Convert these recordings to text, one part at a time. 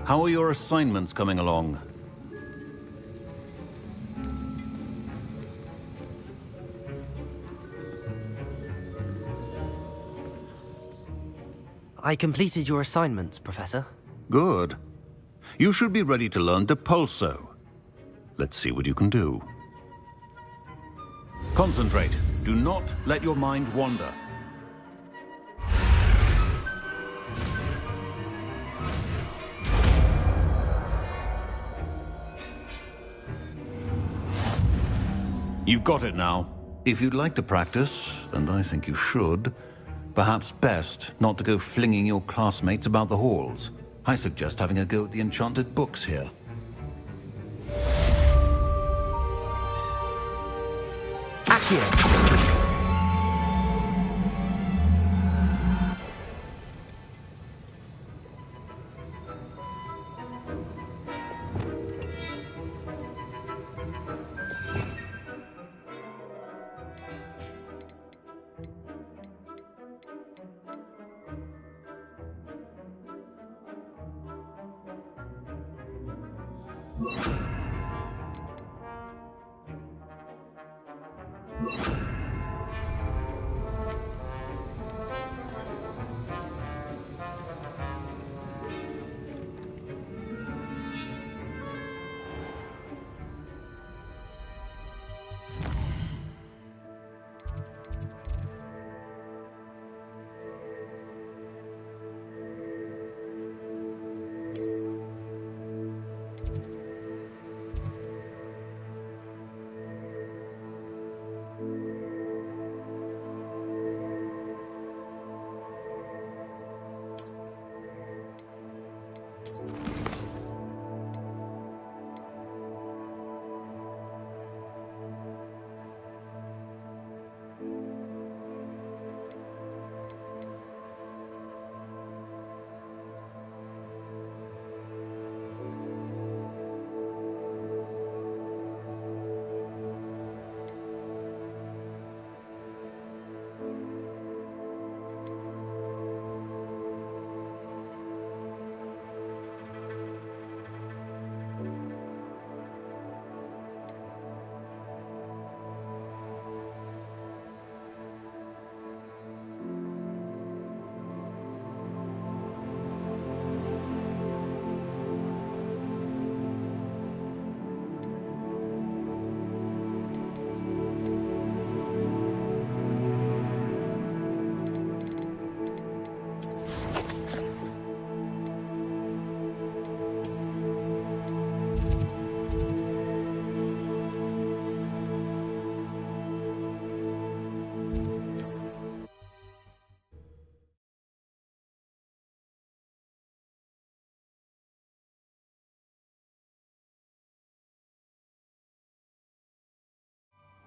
How are your assignments coming along? I completed your assignments, Professor. Good. You should be ready to learn Depulso. Let's see what you can do. Concentrate. Do not let your mind wander. You've got it now. If you'd like to practice, and I think you should, perhaps best not to go flinging your classmates about the halls. I suggest having a go at the enchanted books here. Accio!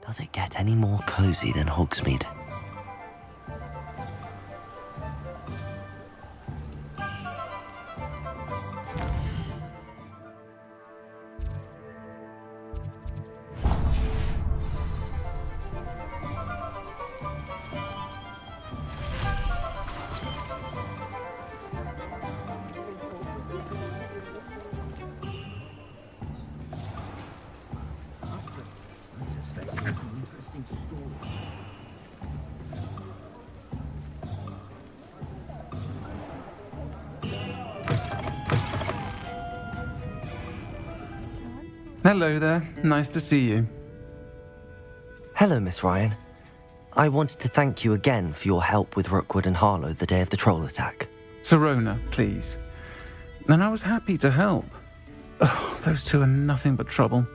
Does it get any more cozy than Hogsmeade? Hello there. Nice to see you. Hello, Miss Ryan. I wanted to thank you again for your help with Rookwood and Harlow the day of the troll attack. Sirona, please. And I was happy to help. Oh, those two are nothing but trouble.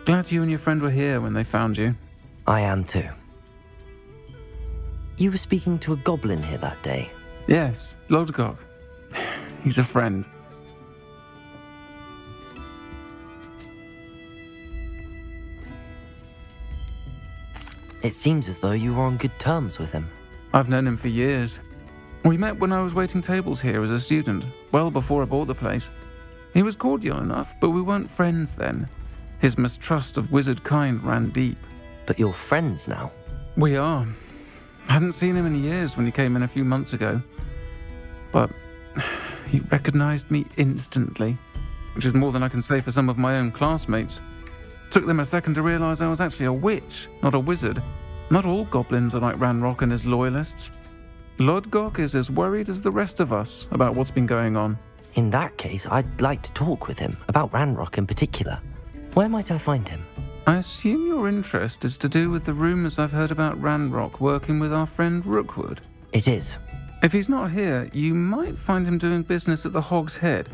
Glad you and your friend were here when they found you. I am too. You were speaking to a goblin here that day. Yes, Lodgok. He's a friend. It seems as though you were on good terms with him. I've known him for years. We met when I was waiting tables here as a student, well before I bought the place. He was cordial enough, but we weren't friends then. His mistrust of wizard kind ran deep. But you're friends now? We are. Hadn't seen him in years when he came in a few months ago. But He recognized me instantly, which is more than I can say for some of my own classmates. Took them a second to realize I was actually a witch, not a wizard. Not all goblins are like Ranrock and his loyalists. Lodgok is as worried as the rest of us about what's been going on. In that case, I'd like to talk with him, about Ranrock in particular. Where might I find him? I assume your interest is to do with the rumors I've heard about Ranrock working with our friend Rookwood. It is. If he's not here, you might find him doing business at the Hog's Head.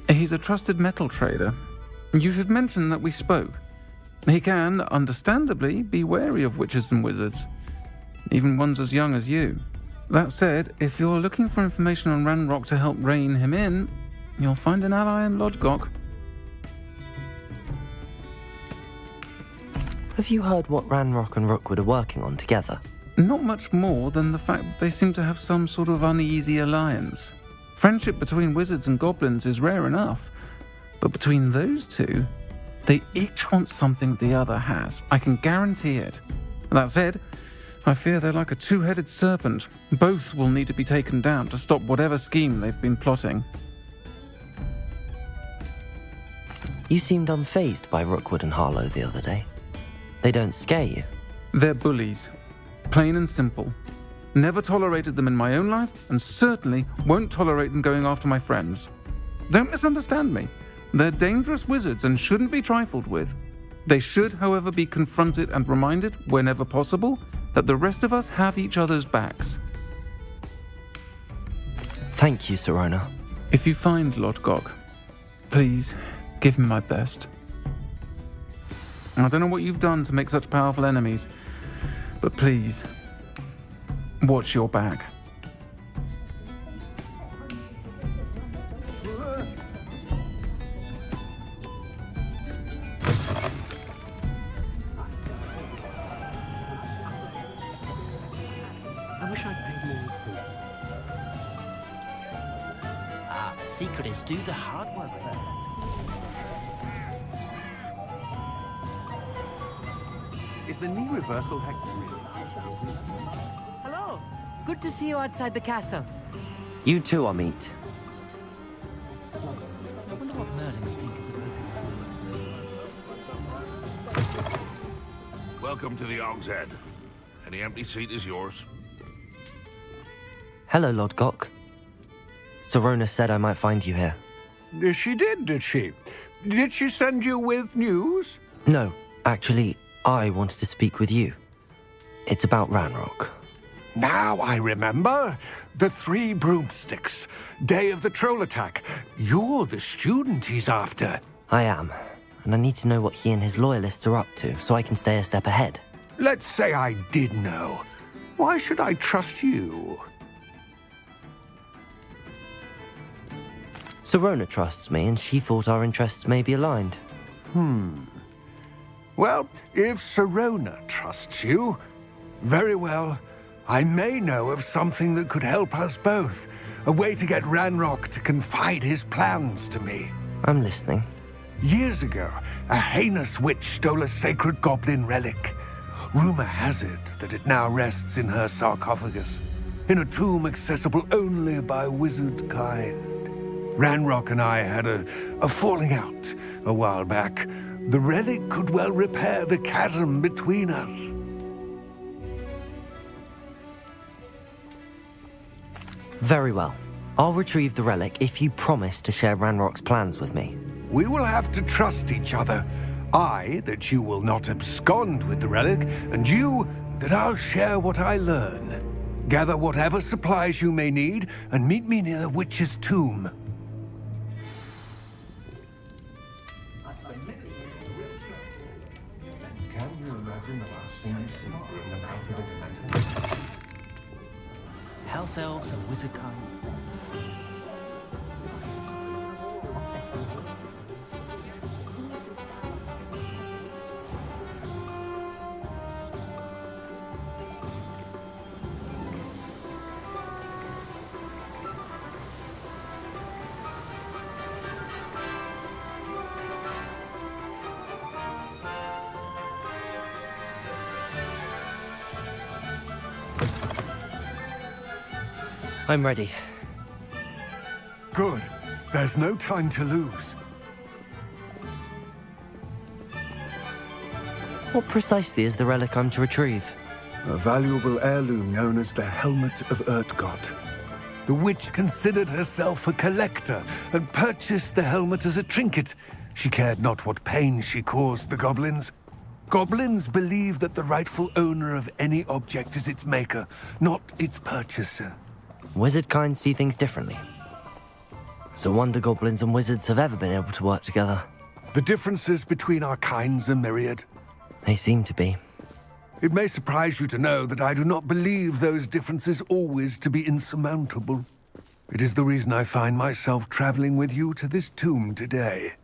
He's a trusted metal trader. You should mention that we spoke. He can, understandably, be wary of witches and wizards, even ones as young as you. That said, if you're looking for information on Ranrock to help rein him in, you'll find an ally in Lodgok. Have you heard what Ranrock and Rookwood are working on together? Not much more than the fact that they seem to have some sort of uneasy alliance. Friendship between wizards and goblins is rare enough, but between those two, they each want something the other has. I can guarantee it. That said, I fear they're like a two-headed serpent. Both will need to be taken down to stop whatever scheme they've been plotting. You seemed unfazed by Rookwood and Harlow the other day. They don't scare you. They're bullies. Plain and simple. Never tolerated them in my own life, and certainly won't tolerate them going after my friends. Don't misunderstand me. They're dangerous wizards and shouldn't be trifled with. They should, however, be confronted and reminded, whenever possible, that the rest of us have each other's backs. Thank you, Sirona. If you find Lodgok, please give him my best. I don't know what you've done to make such powerful enemies, but please, watch your back. I wish I'd paid more attention. The secret is do the hard work first. Is the knee reversal hack real? Hello. Good to see you outside the castle. You too, Amit. I wonder what Merlin would think of the visit. Welcome to the Hog's Head. Any empty seat is yours. Hello, Lodgok. Sirona said I might find you here. She did she? Did she send you with news? No, actually, I wanted to speak with you. It's about Ranrock. Now I remember. The 3 broomsticks. Day of the troll attack. You're the student he's after. I am, and I need to know what he and his loyalists are up to so I can stay a step ahead. Let's say I did know. Why should I trust you? Sirona trusts me, and she thought our interests may be aligned. Well, if Sirona trusts you, very well. I may know of something that could help us both. A way to get Ranrock to confide his plans to me. I'm listening. Years ago, a heinous witch stole a sacred goblin relic. Rumor has it that it now rests in her sarcophagus, in a tomb accessible only by wizard kind. Ranrock and I had a falling out a while back. The relic could well repair the chasm between us. Very well. I'll retrieve the relic if you promise to share Ranrock's plans with me. We will have to trust each other. I, that you will not abscond with the relic, and you, that I'll share what I learn. Gather whatever supplies you may need, and meet me near the witch's tomb. Can you imagine the last thing you see in the mouth of a dementor? House elves and wizard kind. I'm ready. Good. There's no time to lose. What precisely is the relic I'm to retrieve? A valuable heirloom known as the Helmet of Urtkot. The witch considered herself a collector and purchased the helmet as a trinket. She cared not what pain she caused the goblins. Goblins believe that the rightful owner of any object is its maker, not its purchaser. Wizard kind see things differently. It's a wonder goblins and wizards have ever been able to work together. The differences between our kinds are myriad. They seem to be. It may surprise you to know that I do not believe those differences always to be insurmountable. It is the reason I find myself traveling with you to this tomb today.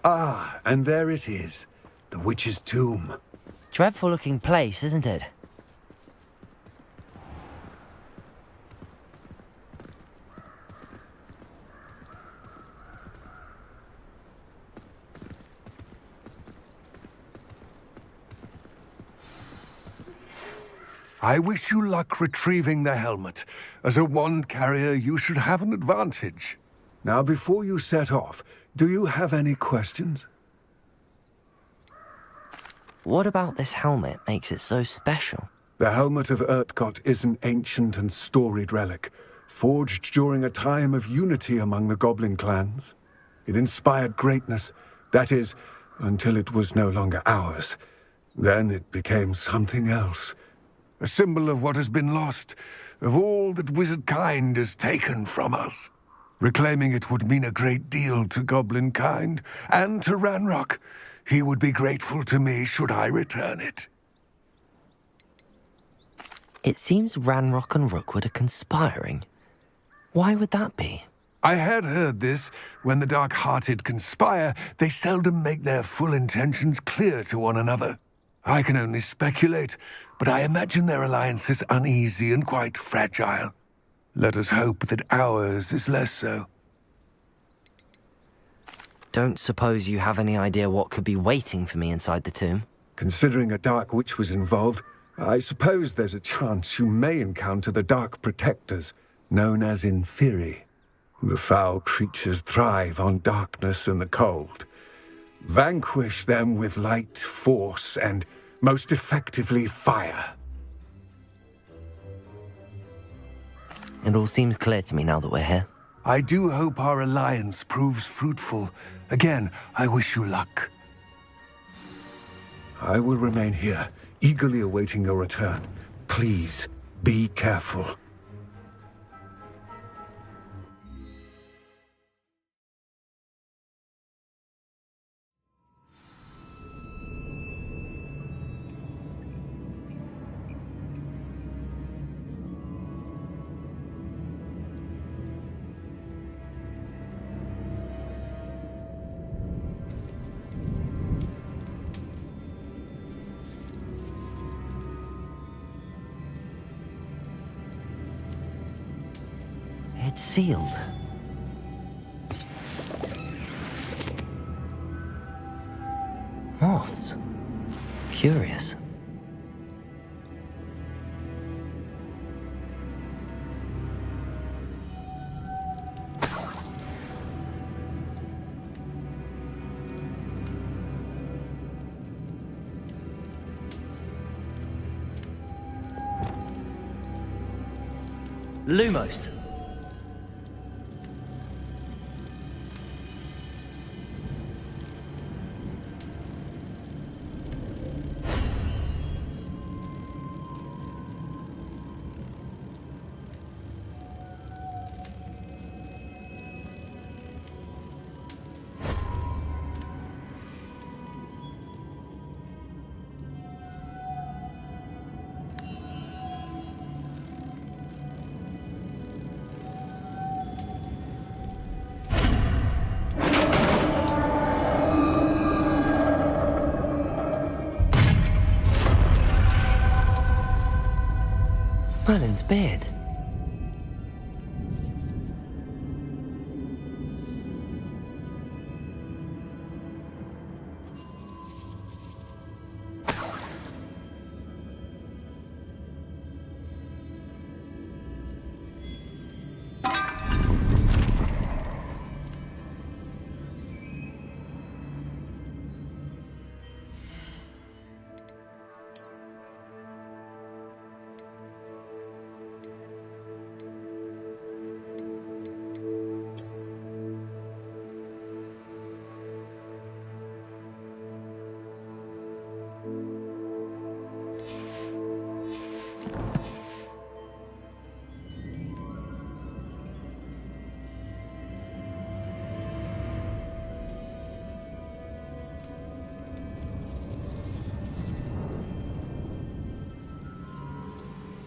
Ah, and there it is. The witch's tomb. Dreadful looking place, isn't it? I wish you luck retrieving the helmet. As a wand carrier, you should have an advantage. Now, before you set off, do you have any questions? What about this helmet makes it so special? The Helmet of Urtkot is an ancient and storied relic, forged during a time of unity among the goblin clans. It inspired greatness, that is, until it was no longer ours. Then it became something else. A symbol of what has been lost, of all that wizard kind has taken from us. Reclaiming it would mean a great deal to goblin kind, and to Ranrock. He would be grateful to me should I return it. It seems Ranrock and Rookwood are conspiring. Why would that be? I had heard this. When the dark-hearted conspire, they seldom make their full intentions clear to one another. I can only speculate, but I imagine their alliance is uneasy and quite fragile. Let us hope that ours is less so. Don't suppose you have any idea what could be waiting for me inside the tomb? Considering a dark witch was involved, I suppose there's a chance you may encounter the dark protectors, known as Inferi. The foul creatures thrive on darkness and the cold. Vanquish them with light, force, and, most effectively, fire. It all seems clear to me now that we're here. I do hope our alliance proves fruitful. Again, I wish you luck. I will remain here, eagerly awaiting your return. Please, be careful. It's sealed. Moths. Curious. Lumos. Merlin's beard.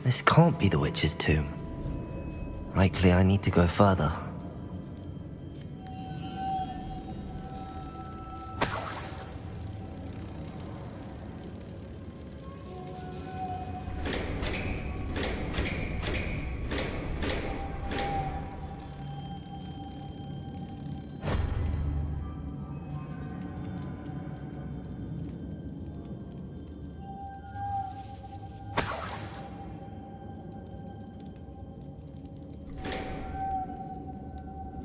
This can't be the witch's tomb. Likely I need to go further.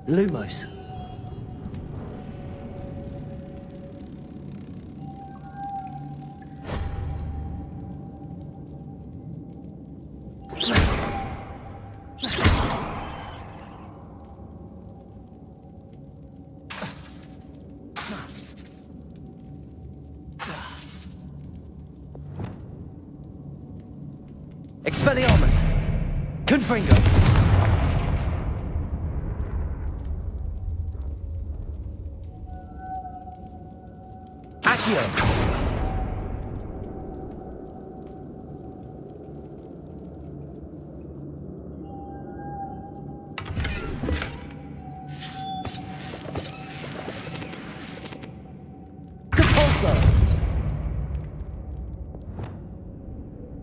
Lumos. Expelliarmus! Confringo!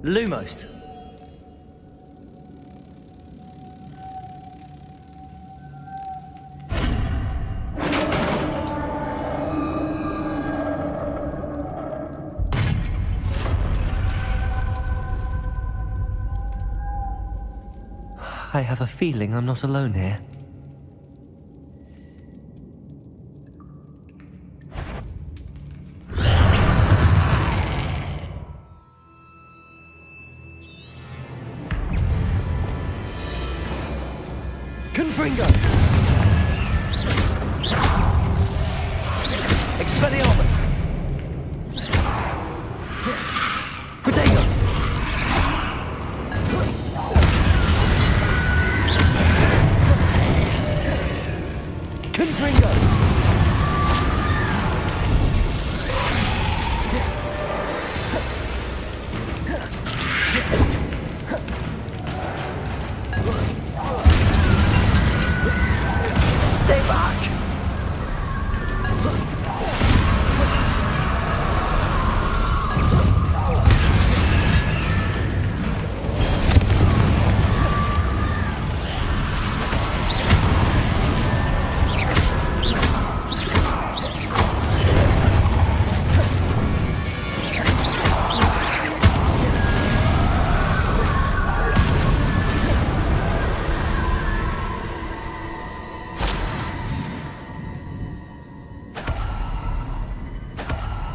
Lumos. I have a feeling I'm not alone here. Confringo! Expelliarmus! Protego! Confringo! Stay back!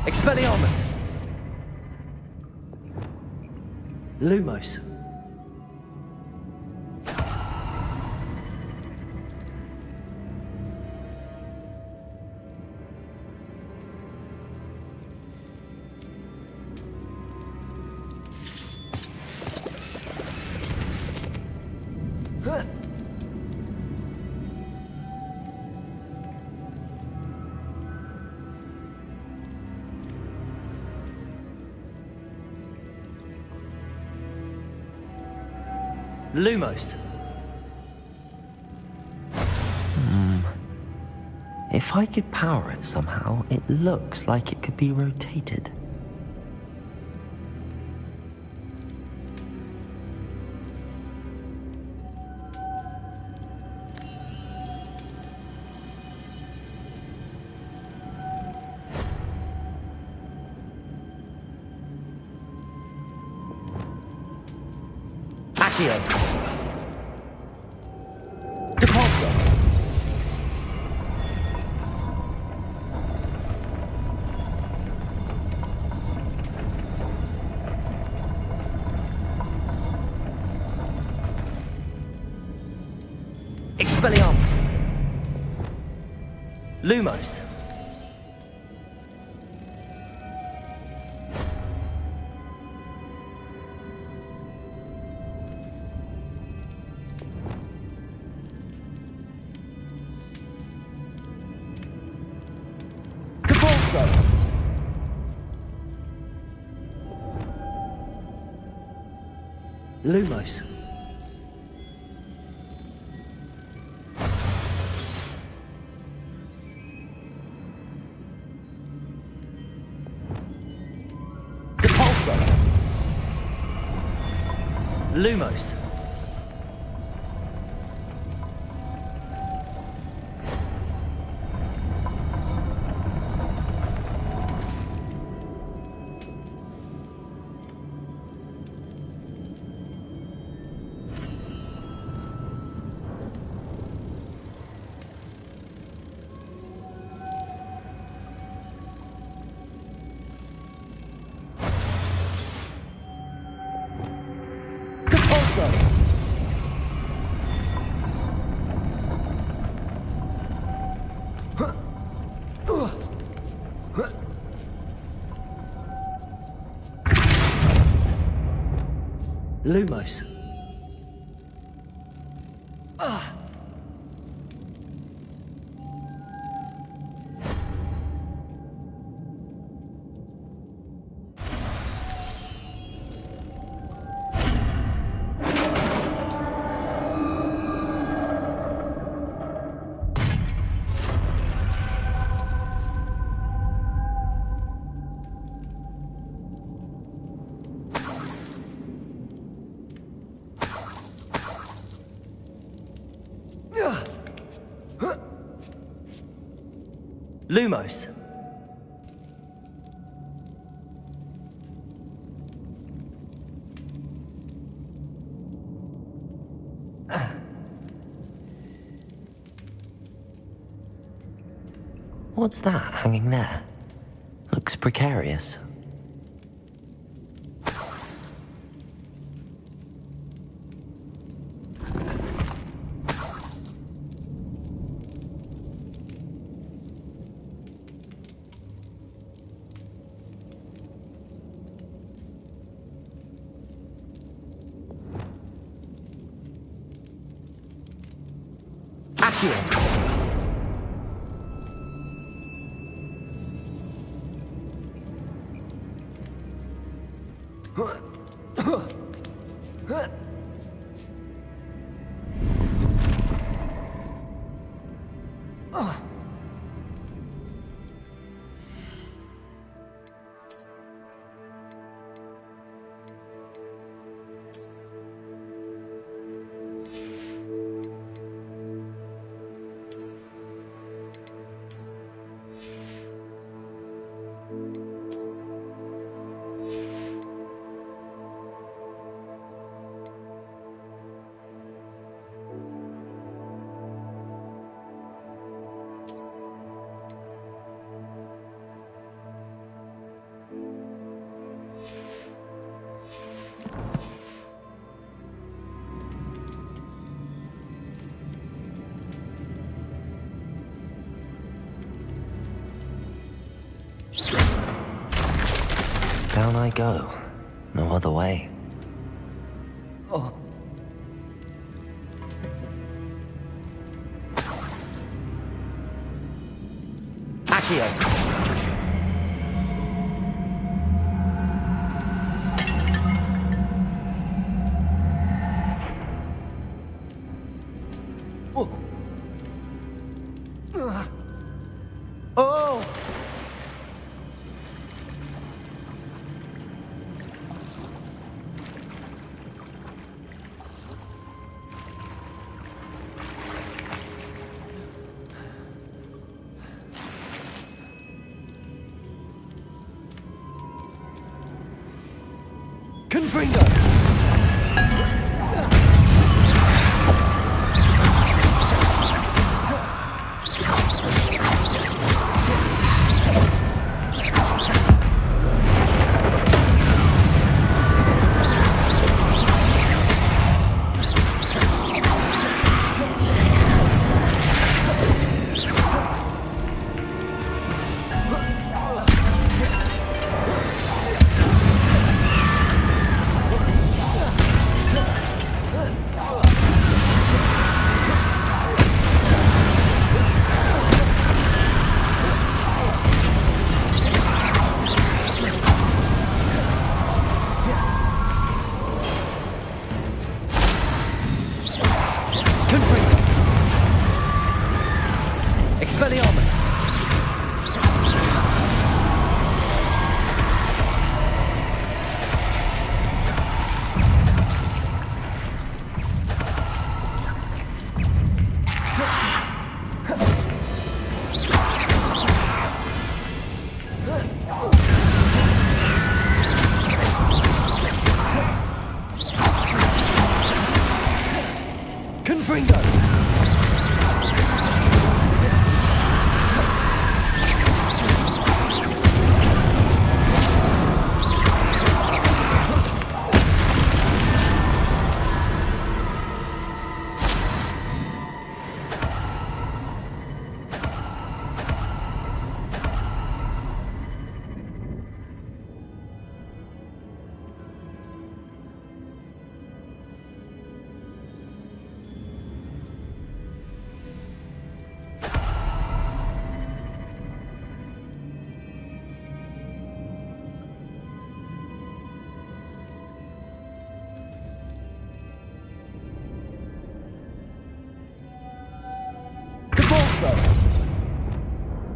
Expelliarmus! Lumos. Lumos. If I could power it somehow, it looks like it could be rotated. Accio. Depulso. Expelliarmus. Lumos. Depulso. Lumos. Depulso. Lumos. Depulso. Lumos. Lumos. What's that hanging there? Looks precarious. Accio. Down I go. No other way. Accio. Confringo! Expelliarmus! Confringo!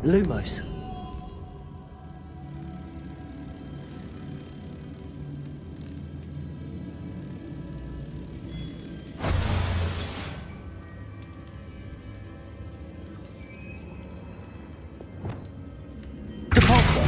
Lumos. Depulso.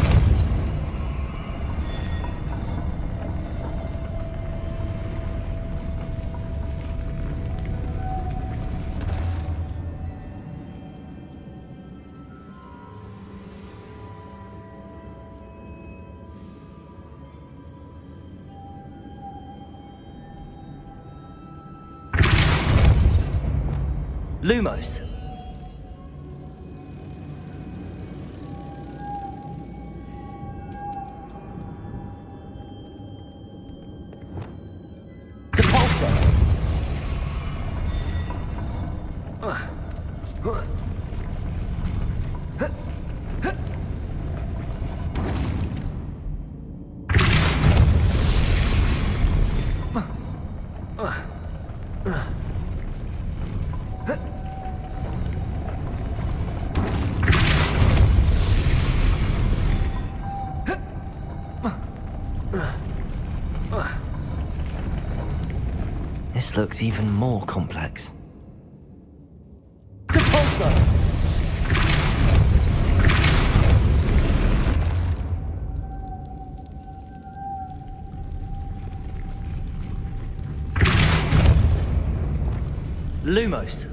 Lumos. Depulso. This looks even more complex. Depulso! Lumos.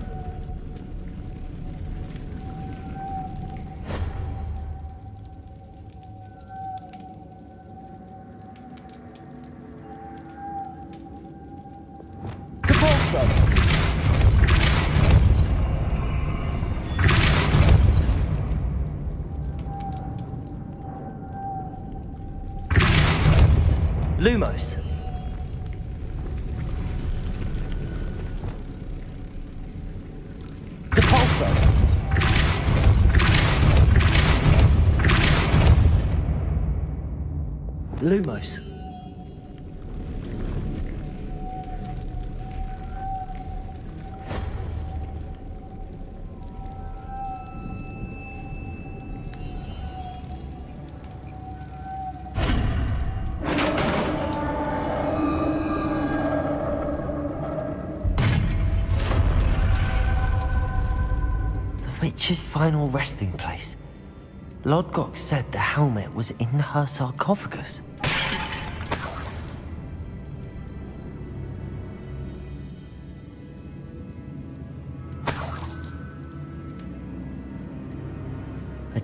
Lumos. Depulso. Lumos. Witch's final resting place. Lodgok said the helmet was in her sarcophagus.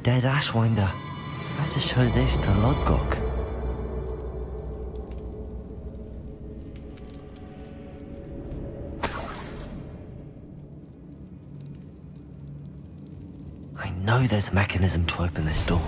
dead Ashwinder. Better show this to Lodgok. I know there's a mechanism to open this door.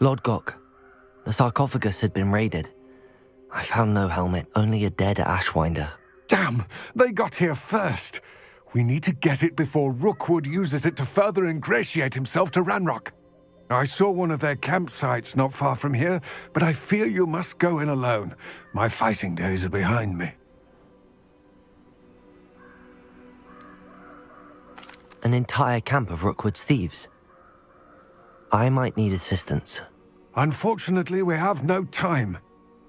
Lodgok, the sarcophagus had been raided. I found no helmet, only a dead Ashwinder. Damn! They got here first! We need to get it before Rookwood uses it to further ingratiate himself to Ranrock. I saw one of their campsites not far from here, but I fear you must go in alone. My fighting days are behind me. An entire camp of Rookwood's thieves. I might need assistance. Unfortunately, we have no time.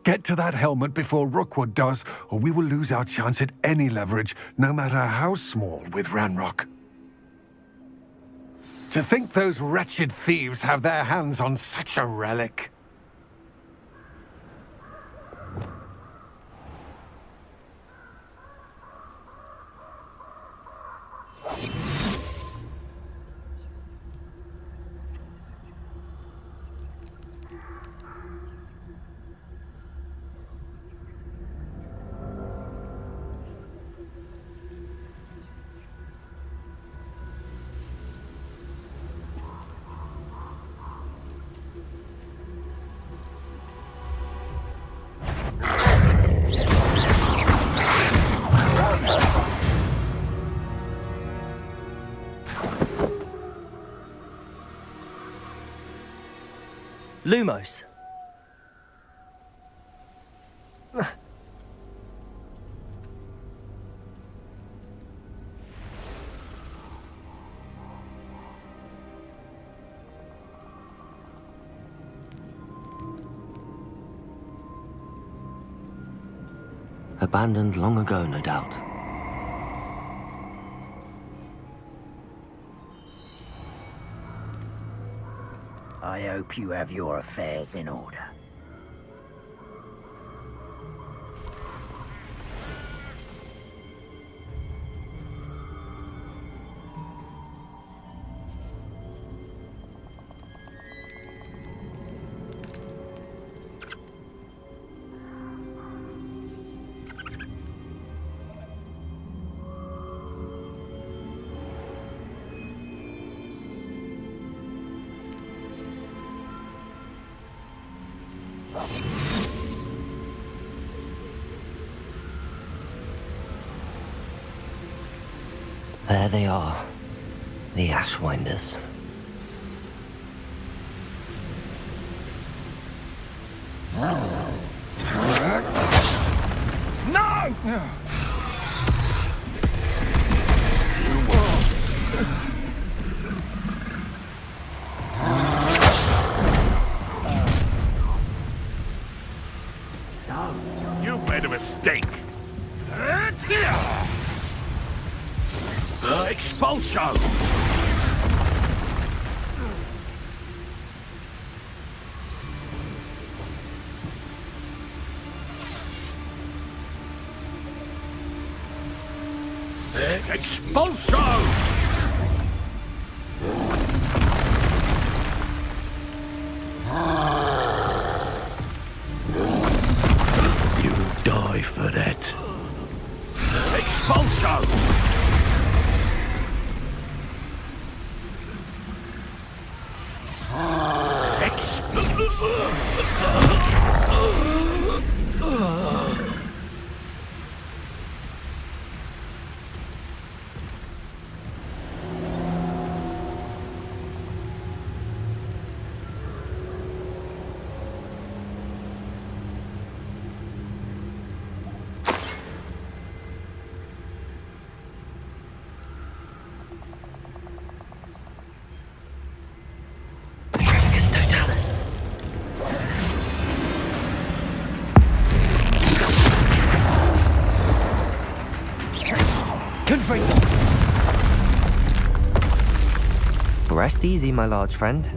Get to that helmet before Rookwood does, or we will lose our chance at any leverage, no matter how small, with Ranrock. To think those wretched thieves have their hands on such a relic. Lumos. Abandoned long ago, no doubt. I hope you have your affairs in order. There they are, the Ashwinders. No! You've made a mistake. Expulso! Expulso! You'll die for that. Expulso! Confringo! Rest easy, my large friend.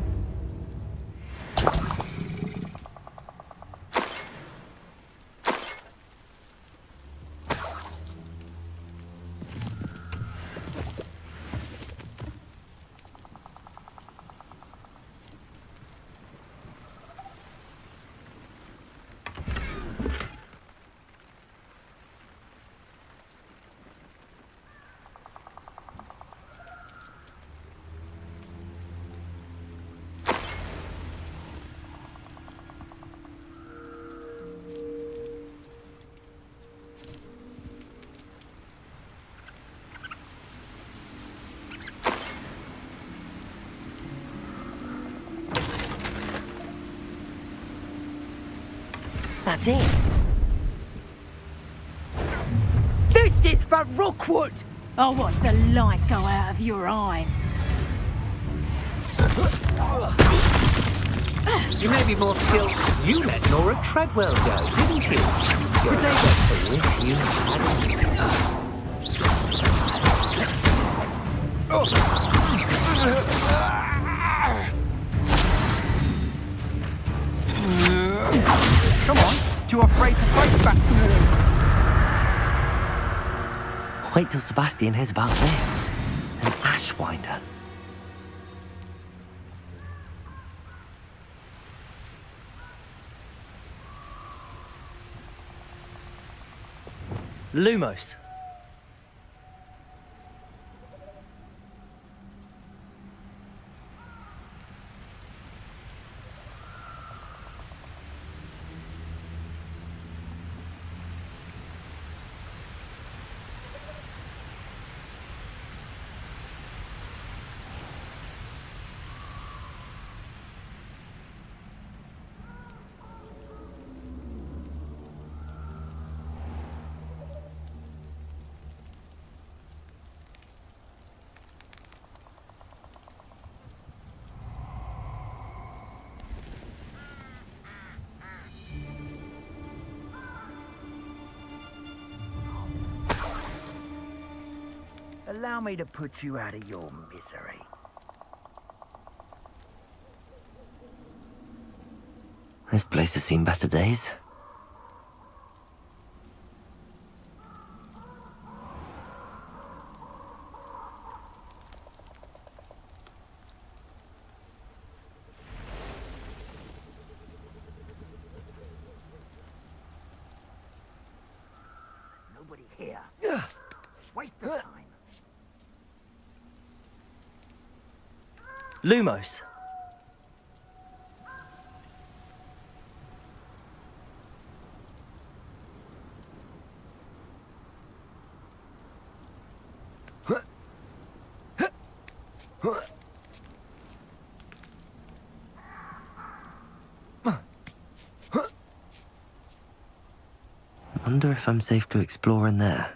That's it. This is for Rookwood! I'll watch the light go out of your eye. You may be more skilled. You let Nora Treadwell go, didn't you? I wish you hadn't. Come on, too afraid to fight back? Wait till Sebastian hears about this. An Ashwinder. Lumos. Allow me to put you out of your misery. This place has seen better days. Nobody here. Waste of time. Lumos. Wonder if I'm safe to explore in there.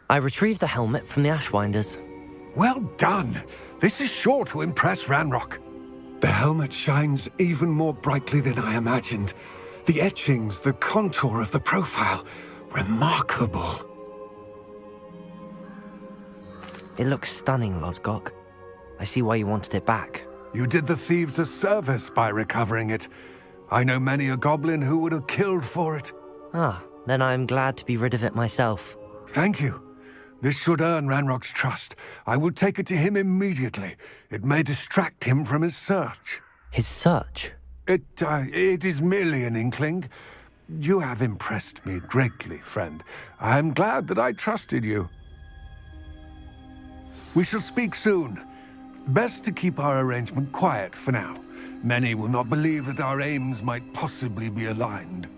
I retrieved the helmet from the Ashwinders. Well done. This is sure to impress Ranrock. The helmet shines even more brightly than I imagined. The etchings, the contour of the profile, remarkable. It looks stunning, Lodgok. I see why you wanted it back. You did the thieves a service by recovering it. I know many a goblin who would have killed for it. Ah, then I'm glad to be rid of it myself. Thank you. This should earn Ranrock's trust. I will take it to him immediately. It may distract him from his search. His search? It is merely an inkling. You have impressed me greatly, friend. I am glad that I trusted you. We shall speak soon. Best to keep our arrangement quiet for now. Many will not believe that our aims might possibly be aligned.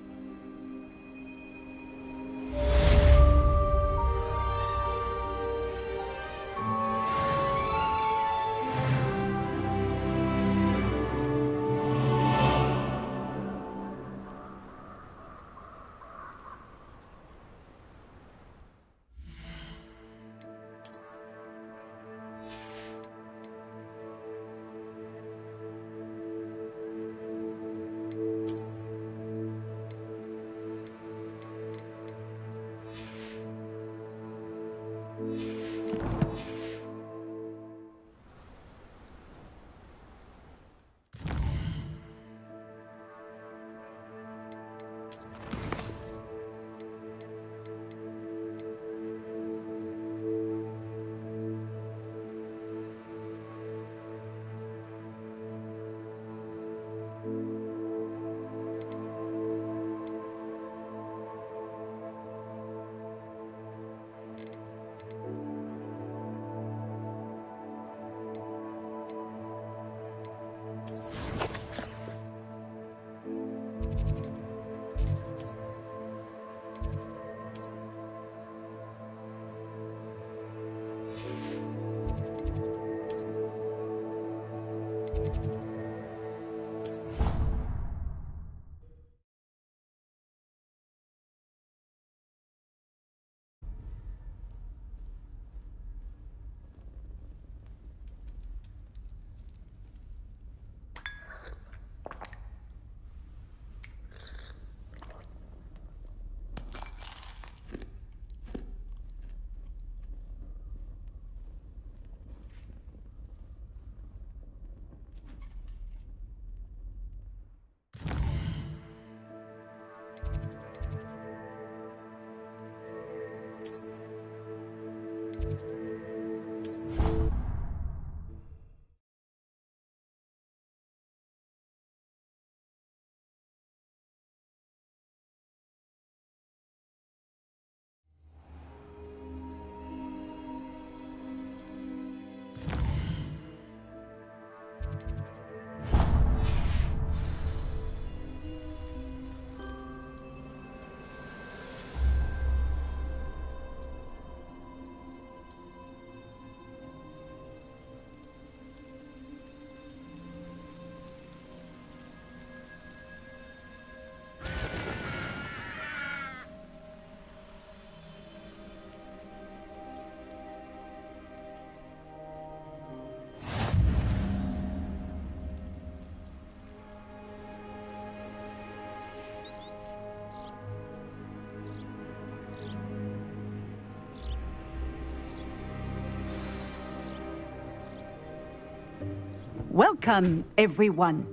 Welcome, everyone.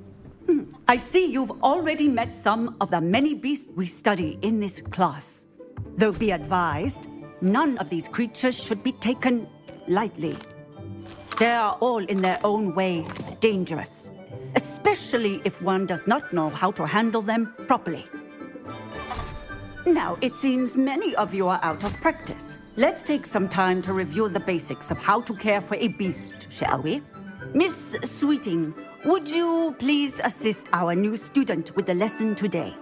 I see you've already met some of the many beasts we study in this class. Though be advised, none of these creatures should be taken lightly. They are all in their own way dangerous, especially if one does not know how to handle them properly. Now, it seems many of you are out of practice. Let's take some time to review the basics of how to care for a beast, shall we? Miss Sweeting, would you please assist our new student with the lesson today?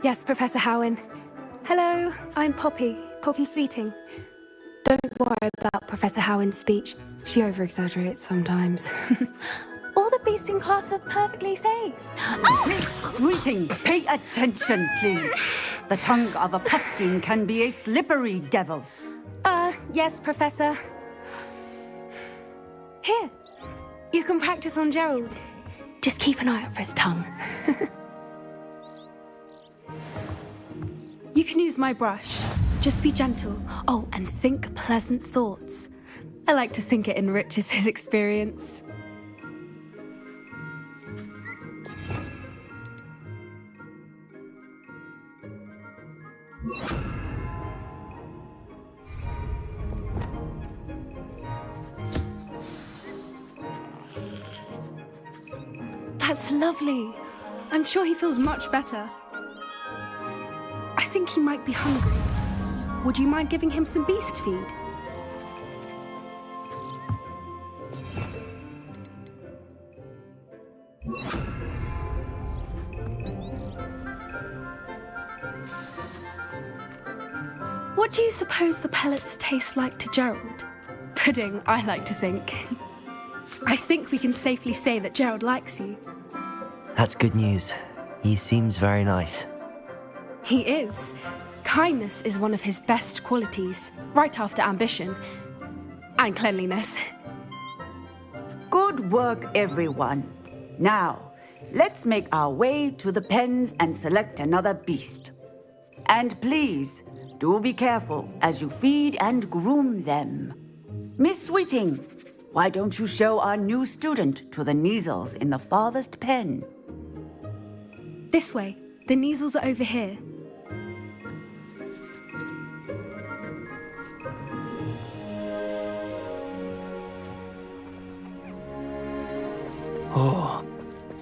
Yes, Professor Howen. Hello, I'm Poppy Sweeting. Don't worry about Professor Howen's speech. She over-exaggerates sometimes. All the beasts in class are perfectly safe. Miss Sweeting, pay attention, please. The tongue of a puffskein can be a slippery devil. Yes, Professor. Here, you can practice on Gerald. Just keep an eye out for his tongue. You can use my brush. Just be gentle. Oh, and think pleasant thoughts. I like to think it enriches his experience. That's lovely. I'm sure he feels much better. I think he might be hungry. Would you mind giving him some beast feed? What do you suppose the pellets taste like to Gerald? Pudding, I like to think. I think we can safely say that Gerald likes you. That's good news. He seems very nice. He is. Kindness is one of his best qualities, right after ambition. And cleanliness. Good work, everyone. Now, let's make our way to the pens and select another beast. And please, do be careful as you feed and groom them. Miss Sweeting, why don't you show our new student to the Neasels in the farthest pen? This way. The Neasels are over here. Oh,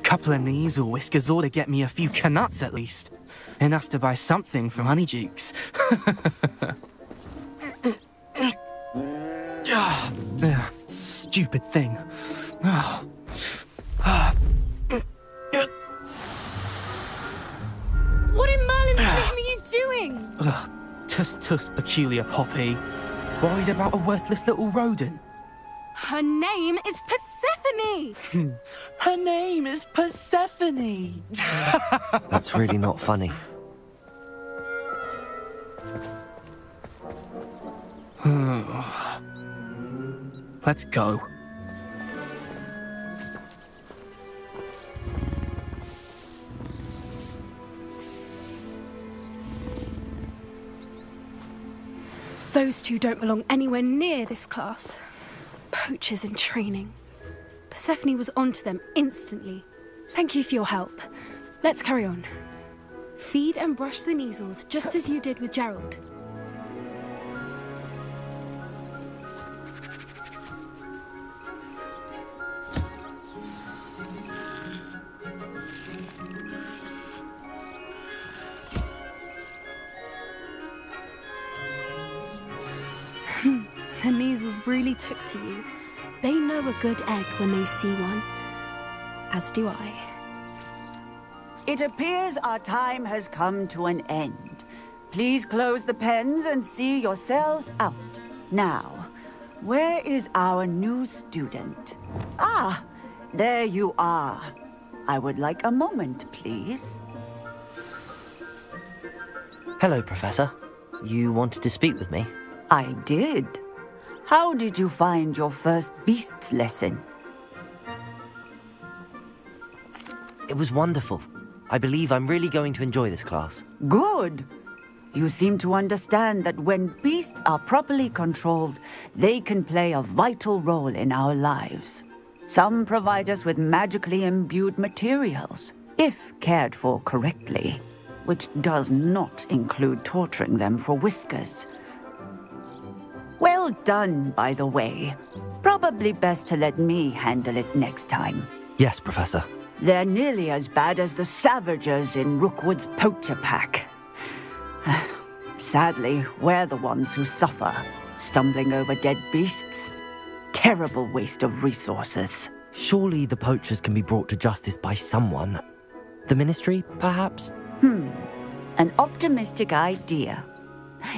couple of Neasel whiskers ought to get me a few canuts at least. Enough to buy something from Honeydukes. Stupid thing. Ugh, tuss, peculiar Poppy. Worried about a worthless little rodent? Her name is Persephone! Her name is Persephone! That's really not funny. Let's go. Those two don't belong anywhere near this class. Poachers in training. Persephone was onto them instantly. Thank you for your help. Let's carry on. Feed and brush the measles just as you did with Gerald. The measles really took to you. They know a good egg when they see one. As do I. It appears our time has come to an end. Please close the pens and see yourselves out. Now, where is our new student? Ah, there you are. I would like a moment, please. Hello, Professor. You wanted to speak with me? I did. How did you find your first beasts lesson? It was wonderful. I believe I'm really going to enjoy this class. Good. You seem to understand that when beasts are properly controlled, they can play a vital role in our lives. Some provide us with magically imbued materials, if cared for correctly, which does not include torturing them for whiskers. Well done, by the way. Probably best to let me handle it next time. Yes, Professor. They're nearly as bad as the Savagers in Rookwood's poacher pack. Sadly, we're the ones who suffer, stumbling over dead beasts. Terrible waste of resources. Surely the poachers can be brought to justice by someone. The Ministry, perhaps? An optimistic idea.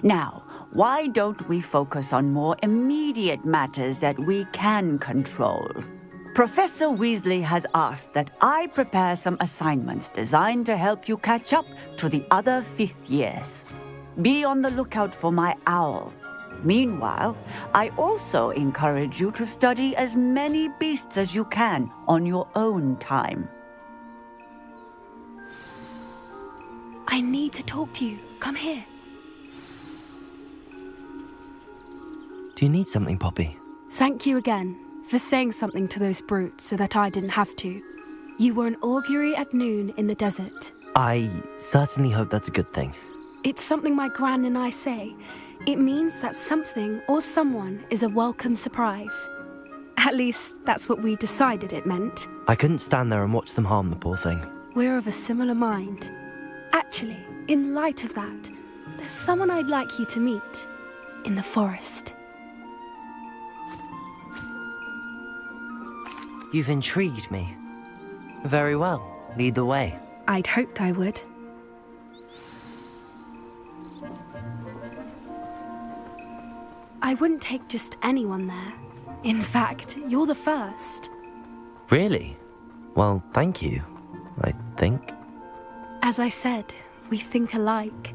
Now, why don't we focus on more immediate matters that we can control? Professor Weasley has asked that I prepare some assignments designed to help you catch up to the other fifth years. Be on the lookout for my owl. Meanwhile, I also encourage you to study as many beasts as you can on your own time. I need to talk to you. Come here. Do you need something, Poppy? Thank you again for saying something to those brutes so that I didn't have to. You were an augury at noon in the desert. I certainly hope that's a good thing. It's something my gran and I say. It means that something or someone is a welcome surprise. At least, that's what we decided it meant. I couldn't stand there and watch them harm the poor thing. We're of a similar mind. Actually, in light of that, there's someone I'd like you to meet. In the forest. You've intrigued me. Very well. Lead the way. I'd hoped I would. I wouldn't take just anyone there. In fact, you're the first. Really? Well, thank you, I think. As I said, we think alike.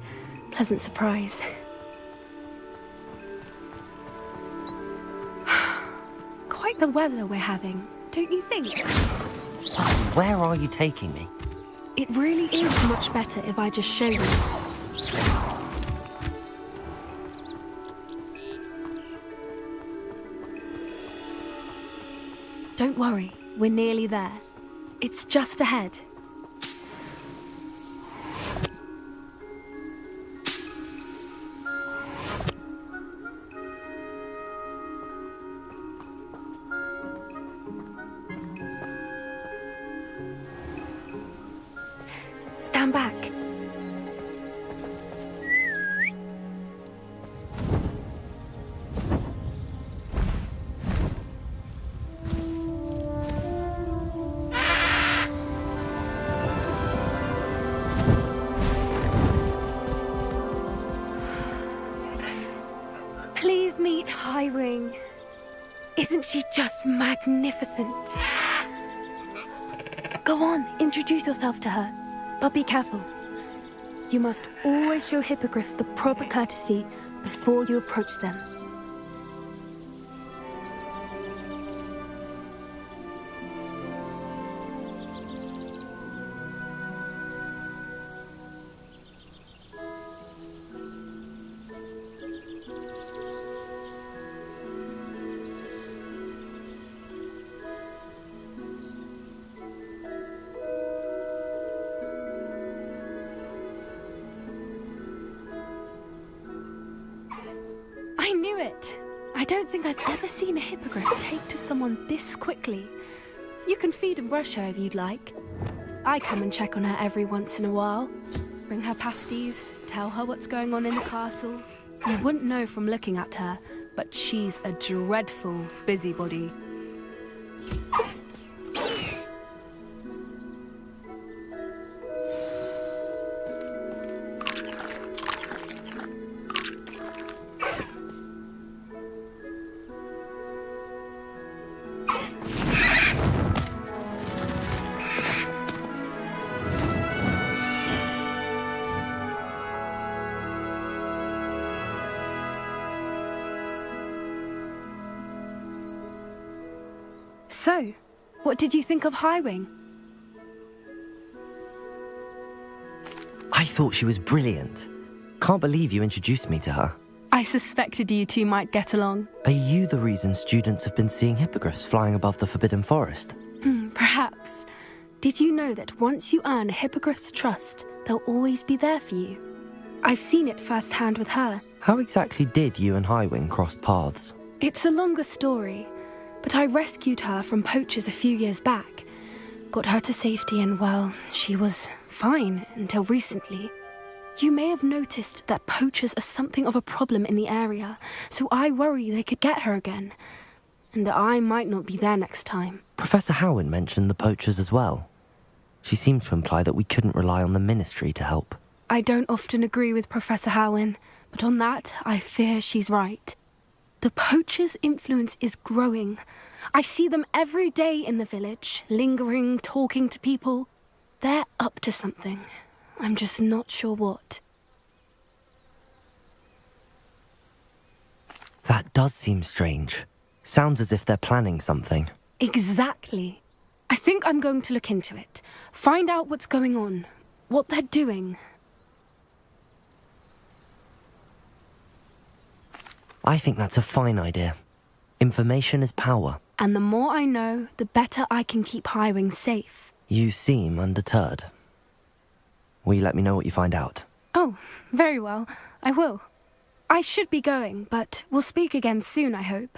Pleasant surprise. Quite the weather we're having, don't you think? Where are you taking me? It really is much better if I just show you. Don't worry, we're nearly there. It's just ahead. Stand back. Highwing. Isn't she just magnificent? Go on, introduce yourself to her. But be careful. You must always show hippogriffs the proper courtesy before you approach them. I knew it! I don't think I've ever seen a hippogriff take to someone this quickly. You can feed and brush her if you'd like. I come and check on her every once in a while. Bring her pasties, tell her what's going on in the castle. You wouldn't know from looking at her, but she's a dreadful busybody. So, what did you think of Highwing? I thought she was brilliant. Can't believe you introduced me to her. I suspected you two might get along. Are you the reason students have been seeing hippogriffs flying above the Forbidden Forest? Perhaps. Did you know that once you earn a hippogriff's trust, they'll always be there for you? I've seen it firsthand with her. How exactly did you and Highwing cross paths? It's a longer story, but I rescued her from poachers a few years back. Got her to safety and, well, she was fine until recently. You may have noticed that poachers are something of a problem in the area, so I worry they could get her again. And I might not be there next time. Professor Howin mentioned the poachers as well. She seemed to imply that we couldn't rely on the Ministry to help. I don't often agree with Professor Howin, but on that, I fear she's right. The poachers' influence is growing. I see them every day in the village, lingering, talking to people. They're up to something. I'm just not sure what. That does seem strange. Sounds as if they're planning something. Exactly. I think I'm going to look into it. Find out what's going on, what they're doing. I think that's a fine idea. Information is power. And the more I know, the better I can keep Highwing safe. You seem undeterred. Will you let me know what you find out? Oh, very well. I will. I should be going, but we'll speak again soon, I hope.